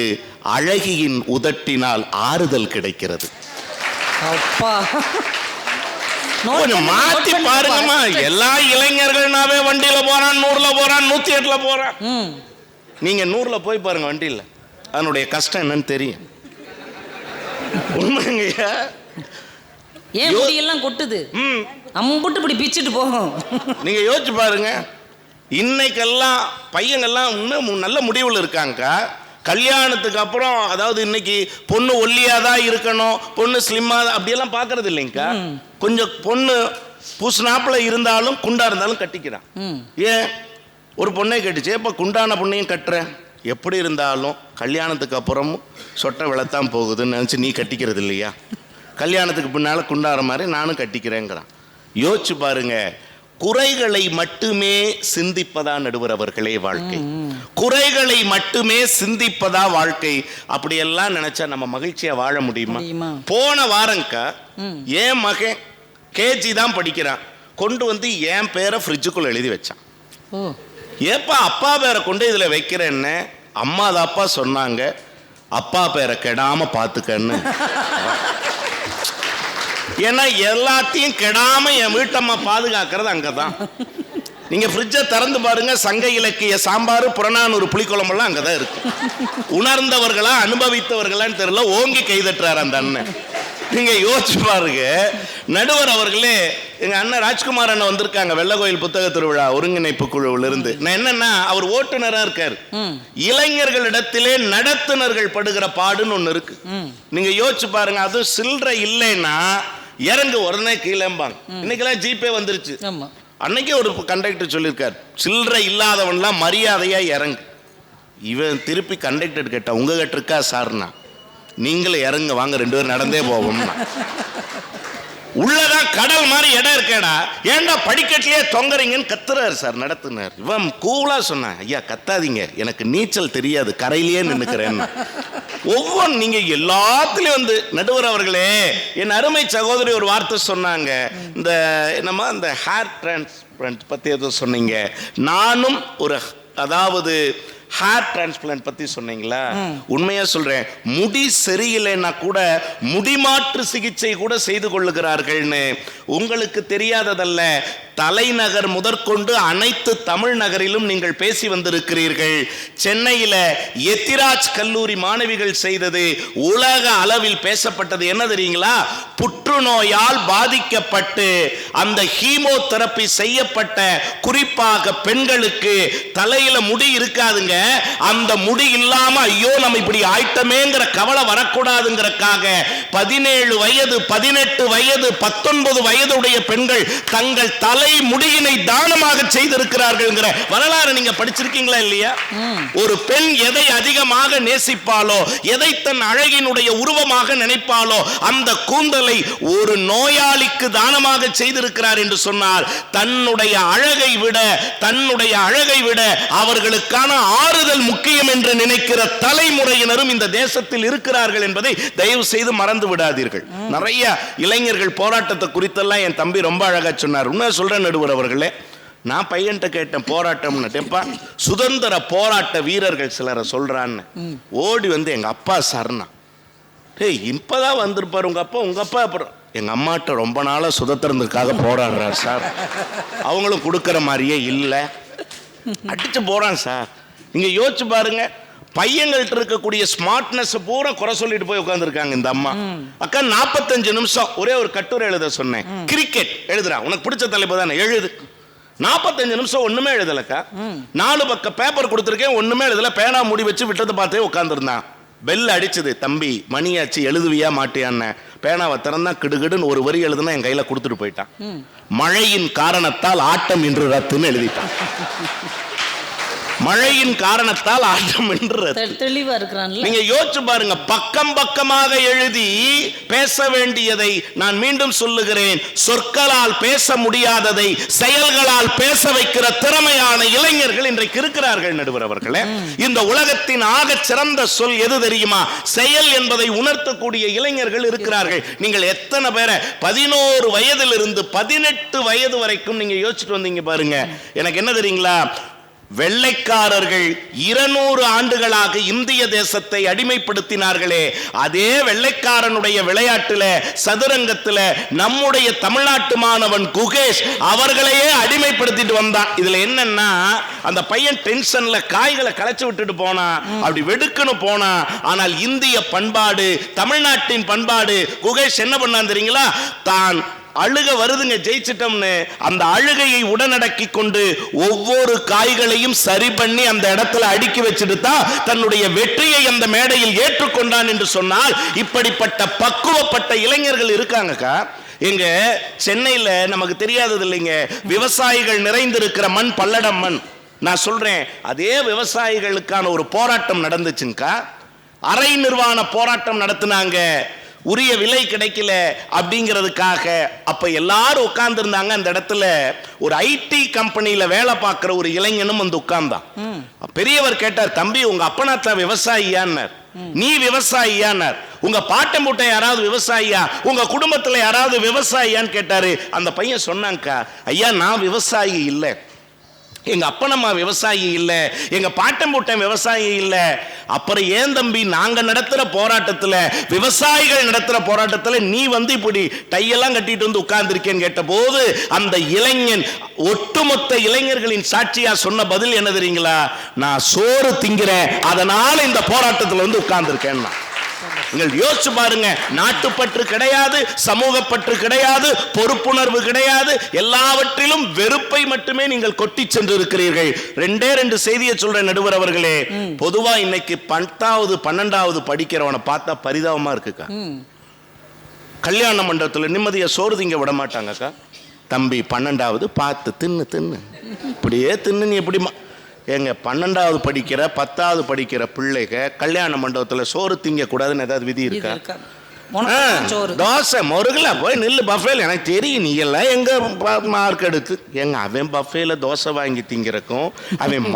அழகியின் உதட்டினால் ஆறுதல் கிடைக்கிறது. மாத்தி பாருங்கம்மா. எல்லா இளைஞர்கள்னாவே வண்டியில போறான், 100ல போறான், 108ல போறான். நீங்க 100ல போய் பாருங்க வண்டியில, அதனுடைய கஷ்டம் என்னன்னு தெரியும். உண்மைங்க. ஏன் முடியெல்லாம் கொட்டுது, அம்புட்டு இப்படி பிச்சுட்டு போகும். நீங்க யோசிச்சு பாருங்க, இன்னைக்கெல்லாம் பையங்கள்லாம் இன்னும் நல்ல முடிவில் இருக்காங்க. கல்யாணத்துக்கு அப்புறம், அதாவது இன்னைக்கு பொண்ணு ஒல்லியாதான் இருக்கணும், பொண்ணு ஸ்லிம்மா அப்படியெல்லாம் பார்க்கறது இல்லைங்கக்கா. கொஞ்சம் பொண்ணு பூசுனாப்புல இருந்தாலும் குண்டா இருந்தாலும் கட்டிக்கிறான். ஏன்? ஒரு பொண்ணை கட்டிச்சு, இப்போ குண்டான பொண்ணையும் கட்டுறேன். எப்படி இருந்தாலும் கல்யாணத்துக்கு அப்புறமும் சொட்டை விளத்தான் போகுதுன்னு நினச்சி நீ கட்டிக்கிறது இல்லையா? கல்யாணத்துக்கு பின்னால் குண்டாற மாதிரி நானும் கட்டிக்கிறேங்கிறான். யோசிச்சு பாருங்க, குறைகளை மட்டுமே சிந்திப்பதா நடுவர் அவர்களே வாழ்க்கை. குறைகளை மட்டுமே சிந்திப்பதா வாழ்க்கை. அப்படியெல்லாம் நினைச்சா நம்ம மகிழ்ச்சியா வாழ முடியுமா? போன வாரம்க்கா என் மகன் கேஜி தான் படிக்கிறான், கொண்டு வந்து என் பேரை ஃப்ரிட்ஜுக்குள்ள எழுதி வச்சான். ஏப்பா அப்பா பேரை கொண்டு இதுல வைக்கிறேன்னு? அம்மா தாப்பா சொன்னாங்க, அப்பா பேரை கெடாம பாத்துக்கன்னு. ஏன்னா எல்லாத்தையும் கெடாம என் வீட்டம்மா பாதுகாக்கிறது அங்கதான். நீங்க ஃப்ரிட்ஜை திறந்து பாருங்க, சங்க இலக்கிய சாம்பார், புறநானூறு புளிக்குழம்பெல்லாம் அங்கதான் இருக்கு. உணர்ந்தவர்களா அனுபவித்தவர்களான்னு தெரியல, ஓங்கி கைதட்டுறாரு அந்த அண்ணன். நீங்க யோசிச்சு பாருங்க. நடுவர் அவர்களே, எங்க அண்ணன் ராஜ்குமார் அண்ணன் வந்திருக்காங்க வெள்ளகோயில் புத்தக திருவிழா ஒருங்கிணைப்பு குழுவில் இருந்து. நான் என்னன்னா, அவர் ஓட்டுநரா இருக்காரு. இளைஞர்களிடத்திலே நடத்துனர்கள் படுகிற பாடுன்னு ஒண்ணு இருக்கு. நீங்க யோசிச்சு பாருங்க. அது சில்லறை இல்லைன்னா இறங்கு உடனே கீழேம்பாங்க. இன்னைக்கெல்லாம் ஜிபே வந்துருச்சு. அன்னைக்கே ஒரு கண்டக்டர் சொல்லியிருக்காரு, சில்லறை இல்லாதவன்லாம் மரியாதையா இறங்கு. இவன் திருப்பி கண்டக்டர் கேட்டா, உங்க கிட்ட இருக்கா சார்னா? நீங்களே இறங்க வாங்க, 2 பேரும் நடந்தே போவோம்னா. உள்ளதான் கடல் மாதிரி இடம் இருக்கேடா, ஏன்டா படிக்கட்டிலேயே தொங்குறீங்கன்னு கத்துறாரு சார் நடத்துனார். இவன் கூலா சொன்னான், ஐயா கத்தாதீங்க, எனக்கு நீச்சல் தெரியாது, கரையிலேயே நின்னுக்கிறேன். ஒவ்வொன்று நீங்க எல்லாத்துலயும் வந்து நடுவர் அவர்களே, என் அருமை சகோதரி ஒரு வார்த்தை சொன்னாங்க, இந்த என்னமா இந்த ஹேர் டிரான்ஸ்பிளான்ட் பத்தி எதுவும் சொன்னீங்க. நானும் ஒரு, அதாவது ஹேர் டிரான்ஸ்பிளான்ட் பத்தி சொன்னீங்களா? உண்மையா சொல்றேன், முடி சரியில்லைன்னா கூட முடிமாற்று சிகிச்சை கூட செய்து கொள்ளுகிறார்கள்னு. உங்களுக்கு தெரியாததல்ல, தலைநகர் முதற்கொண்டு அனைத்து தமிழ் நகரிலும் நீங்கள் பேசி வந்திருக்கிறீர்கள். சென்னையில எத்திராஜ் கல்லூரி மாணவிகள் செய்தது உலக அளவில் பேசப்பட்டது. என்ன தெரியுங்களா? புற்றுநோயால் பாதிக்கப்பட்டு அந்த ஹீமோதெரபி செய்யப்பட்ட குறிப்பாக பெண்களுக்கு தலையில முடி இருக்காதுங்க. அந்த முடி இல்லாம ஐயோ நம்ம இப்படி ஆயிட்டமேங்கிற கவலை வரக்கூடாதுங்கிறக்காக 17 வயது 18 வயது 19 வயதுடைய பெண்கள் தங்கள் தலை முடியினை தானமாக செய்திருக்கிறார்கள். வரலாறு நீங்க படிச்சிருக்கீங்களா இல்லையா? ஒரு பெண் எதை அதிகமாக நேசிப்பாலோ, எதை தன் அழகினுடைய உருவமாக நினைப்பாலோ, அந்த கூந்தலை ஒரு நோயாளிக்கு தானமாக செய்திருக்கிறார் என்று சொன்னால், தன்னுடைய அழகை விட அவர்களுக்கான ஆறுதல் முக்கியம் என்று நினைக்கிற தலைமுறையினரும் இந்த தேசத்தில் இருக்கிறார்கள் என்பதை தயவு செய்து மறந்து விடாதீர்கள். நிறைய இளைஞர்கள் போராட்டத்தை குறித்தெல்லாம் என் தம்பி ரொம்ப அழகா சொன்னார். உண்மையா சொல்றேன் நடுவர் அவர்களே, நான் பையன்கிட்ட கேட்டேன் போராட்டம்னுட்டேன்ப்பா, சுதந்திர போராட்ட வீரர்கள் சிலரை சொல்றான்னு. ஓடி வந்து எங்க அப்பா சார்னா, டேய் இப்பதான் வந்திருப்பாரு உங்க அப்பா அப்புறம் எங்க அம்மாட்ட ரொம்ப நாளா சுதந்திரத்துக்காக போராடுறார் சார், அவங்களும் கொடுக்கற மாதிரியே இல்லை, அடிச்சு போறான் சார். நீங்க யோசிச்சு பாருங்க, பையங்கள்ட்ட இருக்கக்கூடிய ஸ்மார்ட்னஸ் பூரா குறை சொல்லிட்டு போய் உட்கார்ந்துருக்காங்க இந்த அம்மா. அக்கா 45 நிமிஷம் ஒரே ஒரு கட்டுரை எழுத சொன்னேன், கிரிக்கெட் எழுதுறா, உனக்கு பிடிச்ச தலைப்பு தானே எழுது. 45 நிமிஷம் ஒண்ணுமே எழுதலக்கா. 4 பக்கம் பேப்பர் கொடுத்துருக்கேன், ஒண்ணுமே எழுதல, பேனா மூடி வச்சு விட்டதை பார்த்தே உட்கார்ந்துருந்தான். பெல் அடிச்சது, தம்பி மணியாச்சு எழுதுவியா மாட்டியான்னு. பேனாவை திறந்தா கிடுகிடுன்னு ஒரு வரி எழுதுனா என் கையில கொடுத்துட்டு போயிட்டான். மழையின் காரணத்தால் ஆட்டம் இன்று ரத்துன்னு எழுதிட்டான். மழையின் காரணத்தால் ஆட்டம் என்று தெளிவா இருக்கிறான். நீங்க யோசிச்சு பாருங்க, பக்கம் பக்கமாக எழுதி பேச வேண்டியதை நான் மீண்டும் சொல்லுகிறேன், சொற்களால் பேச முடியாததை செயல்களால் பேச வைக்கிற திறமையான இளைஞர்கள் இன்றைக்கு இருக்கிறார்கள் நடுவர் அவர்களே. இந்த உலகத்தின் ஆக சிறந்த சொல் எது தெரியுமா? செயல் என்பதை உணர்த்தக்கூடிய இளைஞர்கள் இருக்கிறார்கள். நீங்கள் எத்தனை பேரை 11 வயதிலிருந்து 18 வயது வரைக்கும் நீங்க யோசிச்சுட்டு வந்தீங்க பாருங்க. எனக்கு என்ன தெரியுங்களா, வெள்ளைக்காரர்கள் 200 ஆண்டுகளாக இந்திய தேசத்தை அடிமைப்படுத்தினார்களே, அதே வெள்ளைக்காரனுடைய விளையாட்டுல சதுரங்கத்துல நம்முடைய தமிழ்நாட்டு மாணவன் குகேஷ் அவர்களையே அடிமைப்படுத்திட்டு வந்தான். இதுல என்னன்னா, அந்த பையன் டென்ஷன்ல காய்களை களைச்சு விட்டுட்டு போனா, அப்படி வெடுக்குன்னு போனா. ஆனால் இந்திய பண்பாடு, தமிழ்நாட்டின் பண்பாடு, குகேஷ் என்ன பண்ணான் தெரியுங்களா? தான் அழுக வருதுங்க ஜெயிச்சிட்டோம்னு, அந்த அழுகையை உடனடக்கி கொண்டு ஒவ்வொரு காய்களையும் சரி பண்ணி அந்த இடத்துல அடுக்கி வச்சுட்டு தான் தன்னுடைய வெற்றியை அந்த மேடையில் ஏற்றுக்கொண்டான் என்று சொன்னால், இப்படிப்பட்ட பக்குவப்பட்ட இளைஞர்கள் இருக்காங்கக்கா. எங்க சென்னையில நமக்கு தெரியாதது இல்லைங்க, விவசாயிகள் நிறைந்திருக்கிற மண் பல்லடம் மண். நான் சொல்றேன், அதே விவசாயிகளுக்கான ஒரு போராட்டம் நடந்துச்சுங்கக்கா. அரை நிர்வாண போராட்டம் நடத்தினாங்க. உரிய விலை கிடைக்கல அப்படிங்கிறதுக்காக அப்ப எல்லாரும் உட்கார்ந்து இருந்தாங்க. அந்த இடத்துல ஒரு ஐடி கம்பெனியில வேலை பார்க்கிற ஒரு இளைஞனும் வந்து உட்கார்ந்தான். பெரியவர் கேட்டார், தம்பி உங்க அப்பனாத்தா விவசாயியான்னார். நீ விவசாயியானார். உங்க பாட்டன் பூட்டன் யாராவது விவசாயியா, உங்க குடும்பத்துல யாராவது விவசாயியான்னு கேட்டாரு. அந்த பையன் சொன்னாங்கக்கா, ஐயா நான் விவசாயி இல்லை, எங்க அப்பனம்மா விவசாயி இல்லை, எங்க பாட்டன் பூட்டன் விவசாயி இல்லை. அப்புறம் ஏன் தம்பி நாங்க நடத்துற போராட்டத்துல, விவசாயிகள் நடத்துற போராட்டத்துல நீ வந்து இப்படி டையெல்லாம் கட்டிட்டு வந்து உட்கார்ந்துருக்கேன்னு கேட்ட போது அந்த இளைஞன் ஒட்டுமொத்த இளைஞர்களின் சாட்சியா சொன்ன பதில் என்ன தெரியுங்களா? நான் சோறு திங்கிறேன், அதனால இந்த போராட்டத்துல வந்து உட்கார்ந்துருக்கேன். நீங்கள் யோசிச்சு பாருங்க. நாட்டுப்பற்று கிடையாது, சமூகப்பற்று கிடையாது, பொறுப்புணர்வு கிடையாது, எல்லாவற்றிலும் வெறுப்பை மட்டுமே நீங்கள் கொட்டி சென்று இருக்கிறீர்கள். ரெண்டு செய்தியை சொல்ற நடுவர் அவர்களே, பொதுவா இன்னைக்கு 10வது 12வது படிக்கிறவனை பார்த்தா பரிதாபமா இருக்குக்கா. கல்யாண மண்டபத்தில் நிம்மதியா சோறு திங்க விட மாட்டாங்கக்கா. தம்பி 12வது பார்த்து தின்னு இப்படியே தின்னு, நீ எப்படி எங்க 12வது படிக்கிற 10வது படிக்கிற பிள்ளைங்க கல்யாண மண்டபத்தில் சோறு திங்க கூடாதுன்னு ஏதாவது விதி இருக்கா? தோசை முருகல போய் நில்லு பஃபேல, எனக்கு தெரியும் நீ எல்லாம் எங்க மார்க் எடுத்து எங்க அவன் பஃபேல தோசை வாங்கி திங்கிறக்கும் அவன்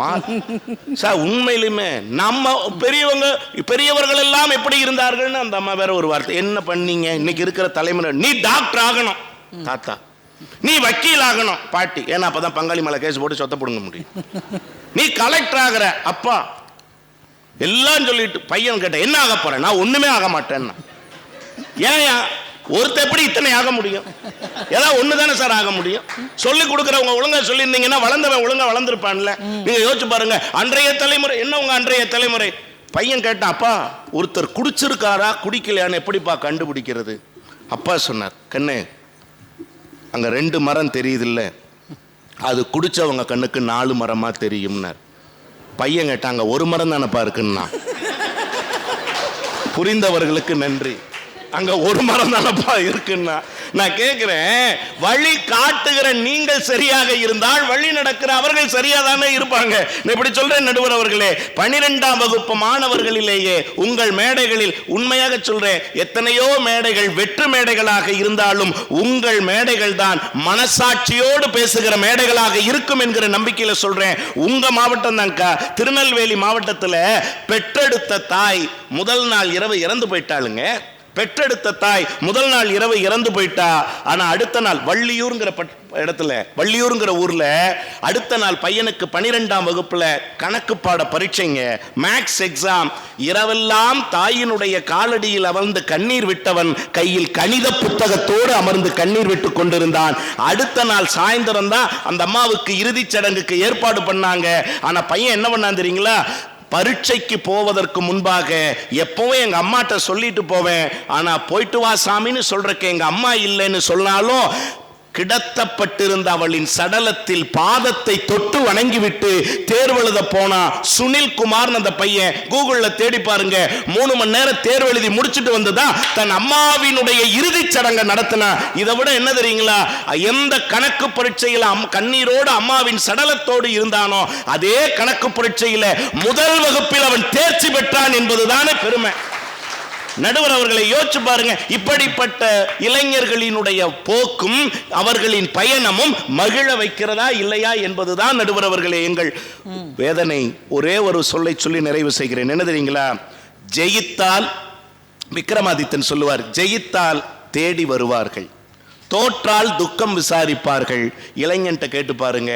சார். உண்மையிலுமே நம்ம பெரியவர்கள் எல்லாம் எப்படி இருந்தார்கள்னு அந்த அம்மா வேற ஒரு வார்த்தை, என்ன பண்ணீங்க இன்னைக்கு இருக்கிற தலைமுறை, நீ டாக்டர் ஆகணும் தாத்தா, நீ வக்கீல் ஆகணும் பாட்டி, ஏன்னா அப்பதான் பங்காளி மேல கேஸ் போட்டு சொத்த போடுங்க முடியும், நீ கலெக்டர் ஆகிற அப்பா, எல்லாம் சொல்லிட்டு பையன் கேட்ட என்ன ஆக போற, நான் ஒண்ணுமே ஆக மாட்டேன்னா. ஏன் ஒருத்த எப்படி இத்தனை ஆக முடியும்? ஏதாவது ஒண்ணுதானே சார் ஆக முடியும். சொல்லி கொடுக்கறவங்க ஒழுங்கா சொல்லியிருந்தீங்கன்னா வளர்ந்தவன் ஒழுங்கா வளர்ந்துருப்பான்ல. நீங்க யோசிச்சு பாருங்க, அன்றைய தலைமுறை என்ன, உங்க அன்றைய தலைமுறை. பையன் கேட்டான், அப்பா ஒருத்தர் குடிச்சிருக்காரா குடிக்கலையான்னு எப்படிப்பா கண்டுபிடிக்கிறது? அப்பா சொன்னார், கண்ணு அங்க 2 மரம் தெரியுது இல்ல, அது குடிச்சவங்க கண்ணுக்கு 4 மரமா தெரியும்னார். பையன் கேட்டாங்க, 1 மரம் தானப்பா இருக்குன்னா. புரிந்தவர்களுக்கு நன்றி. அங்க 1 மரம் தானப்பா இருக்குன்னா. நான் கேட்கிறேன், வழி காட்டுகிற நீங்கள் சரியாக இருந்தால் வழி நடக்கிற அவர்கள் சரியா தானே இருப்பாங்க. இப்படி சொல்றேன் நடுவர் அவர்களே, 12ஆம் வகுப்பு மாணவர்களிலேயே உங்கள் மேடைகளில் உண்மையாக சொல்றேன், எத்தனையோ மேடைகள் வெற்று மேடைகளாக இருந்தாலும் உங்கள் மேடைகள் தான் மனசாட்சியோடு பேசுகிற மேடைகளாக இருக்கும் என்கிற நம்பிக்கையில சொல்றேன். உங்க மாவட்டம் தான்க்கா, திருநெல்வேலி மாவட்டத்தில் பெற்றெடுத்த தாய் முதல் நாள் இரவு இறந்து போயிட்டாளுங்க. பெற்றெடுத்த தாய் முதல் நாள் இரவு இறந்து போயிட்டா. ஆனா அடுத்த நாள் வள்ளியூர்ங்கிற இடத்துல, வள்ளியூர்ங்கிற ஊர்ல அடுத்த நாள் பையனுக்கு 12ஆம் வகுப்புல கணக்கு பாட பரீட்சைங்க, மேக்ஸ் எக்ஸாம். இரவெல்லாம் தாயினுடைய காலடியில் அமர்ந்து கண்ணீர் விட்டவன் கையில் கணித புத்தகத்தோடு அமர்ந்து கண்ணீர் விட்டு கொண்டிருந்தான். அடுத்த நாள் சாயந்தரம் தான் அந்த அம்மாவுக்கு இறுதிச் சடங்குக்கு ஏற்பாடு பண்ணாங்க. ஆனா பையன் என்ன பண்ணான் தெரியுங்களா? பரீட்சைக்கு போவதற்கு முன்பாக எப்பவும் எங்க அம்மாட்ட சொல்லிட்டு போவேன், ஆனா போயிட்டு வா சாமின்னு சொல்றக்கு எங்க அம்மா இல்லைன்னு சொன்னாலும் கிடத்தப்பட்டிருந்த அவளின் சடலத்தில் பாதத்தை தொட்டு வணங்கிவிட்டு தேர்வெழுத போனா. சுனில் குமார் அந்த பையன், கூகுள்ல தேடி பாருங்க, 3 மணி நேரம் தேர்வு எழுதி முடிச்சுட்டு வந்துதான் தன் அம்மாவினுடைய இறுதி சடங்கை நடத்தினா. இதை விட என்ன தெரியுங்களா? எந்த கணக்கு பரீட்சையில கண்ணீரோடு அம்மாவின் சடலத்தோடு இருந்தானோ அதே கணக்கு பரீட்சையில முதல் வகுப்பில் அவன் தேர்ச்சி பெற்றான் என்பதுதானே பெருமை. நடுவர் அவர்களை யோசிச்சு பாருங்க. இப்படிப்பட்ட இளைஞர்களினுடைய போக்கும் அவர்களின் பயணமும் மகிழ வைக்கிறதா இல்லையா என்பதுதான் நடுவர் அவர்களே எங்கள் வேதனை. ஒரே ஒரு சொல்லை சொல்லி நிறைவு செய்கிறேன். என்ன தெரியுங்களா? ஜெயித்தால், விக்ரமாதித்தன் சொல்லுவார், ஜெயித்தால் தேடி வருவார்கள், தோற்றால் துக்கம் விசாரிப்பார்கள். இளைஞன்ட்ட கேட்டு பாருங்க,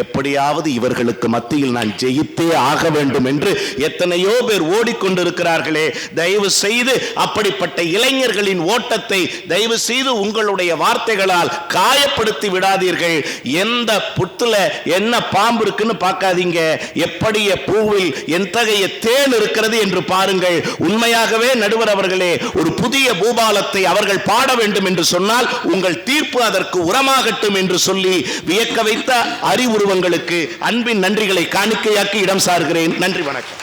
எப்படியாவது இவர்களுக்கு மத்தியில் நான் ஜெயித்தே ஆக வேண்டும் என்று எத்தனையோ பேர் ஓடிக்கொண்டிருக்கிறார்களே. தயவு செய்து அப்படிப்பட்ட இளைஞர்களின் ஓட்டத்தை தயவு செய்து உங்களுடைய வார்த்தைகளால் காயப்படுத்தி விடாதீர்கள். எந்த புத்துல என்ன பாம்பு இருக்குன்னு பார்க்காதீங்க, எப்படிய பூவில் எத்தகைய தேன் இருக்கிறது என்று பாருங்கள். உண்மையாகவே நடுவர் அவர்களே, ஒரு புதிய பூபாலத்தை அவர்கள் பாட வேண்டும் என்று சொன்னால் உங்கள் தீர்ப்பு அதற்கு உரமாகட்டும் என்று சொல்லி வியக்க வைத்த அறிவுருவங்களுக்கு அன்பின் நன்றிகளை காணிக்கையாக்கி இடம் சார்கிறேன். நன்றி, வணக்கம்.